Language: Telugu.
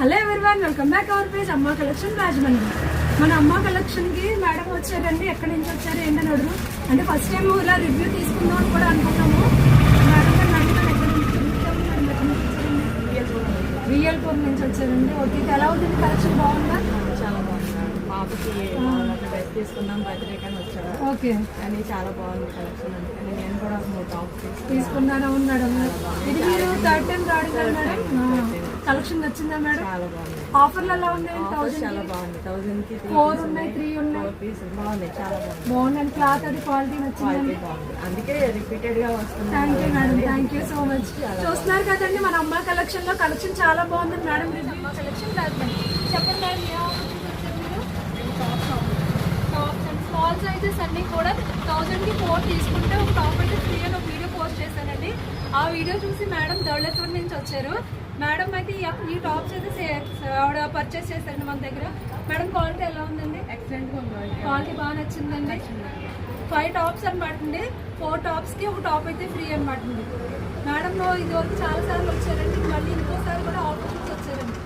Hello everyone, welcome back our page అమ్మ కలెక్షన్ రాజమండ్రి. మన అమ్మ కలెక్షన్ కి మేడం వచ్చారండి. ఎక్కడి నుంచి వచ్చారు ఏంటని అడుగు. అంటే ఫస్ట్ టైం ఇలా రివ్యూ తీసుకుందాం అని కూడా అనుకున్నాము. మేడం గారు అడుగుతాను ఎక్కడి నుంచి విఎల్పూర్ నుంచి వచ్చారండి. ఓకే, ఎలా అవుతుంది కలెక్షన్? బాగుందా? చాలా బాగుంది. పాపకి డ్రెస్ తీసుకున్నాం, బర్త్డే కానీ వచ్చాడు. ఓకే, కానీ చాలా బాగుంది కలెక్షన్. అందుకని నేను కూడా టాప్ తీసుకున్నాను. అవును మేడం, ఇది మీరు థర్డ్ టైం రావడం కదా మేడం. కలెక్షన్ నచ్చిందా మేడం? చాలా బాగుంది. ఆఫర్లు ఎలా ఉన్నాయి? చాలా బాగుంది. 1000 కి 4 ఉన్నాయి, 3 ఉన్నాయి. 4 పీసెస్ బాగుంది. చాలా బాగుంది. బాగుందండి. క్లాత్ అది క్వాలిటీ నచ్చిందండి. బాగుంది. అందుకే రిపీటెడ్ గా వస్తుంది. Thank you madam, thank you so much. చూస్తున్నారు కదండి మన అమ్మ కలెక్షన్ లో కలెక్షన్ చాలా బాగుంది మేడం. రివ్యూ కలెక్షన్ చెప్పండి madam. Tops and small sizes అన్ని కూడా 1000 కి 4 తీసుకుంటే ఒక టాప్ అయితే ఫ్రీ అని ఒక వీడియో పోస్ట్ చేశానండి. ఆ వీడియో చూసి మేడం దౌలతూర్ నుంచి వచ్చారు. మేడం అయితే ఈ టాప్స్ అయితే ఆవిడ పర్చేస్ చేశారండి మన దగ్గర. మేడం క్వాలిటీ ఎలా ఉందండి? ఎక్సలెంట్ గా ఉంది. క్వాలిటీ బాగా నచ్చిందండి. 5 టాప్స్ అనమాట అండి. 4 టాప్స్ కి ఒక టాప్ అయితే ఫ్రీ అనమాట అండి. మేడం ఇది వరకు చాలా సార్లు వచ్చారండి, మళ్ళీ ఇంకోసారి కూడా ఆఫర్ వచ్చారండి.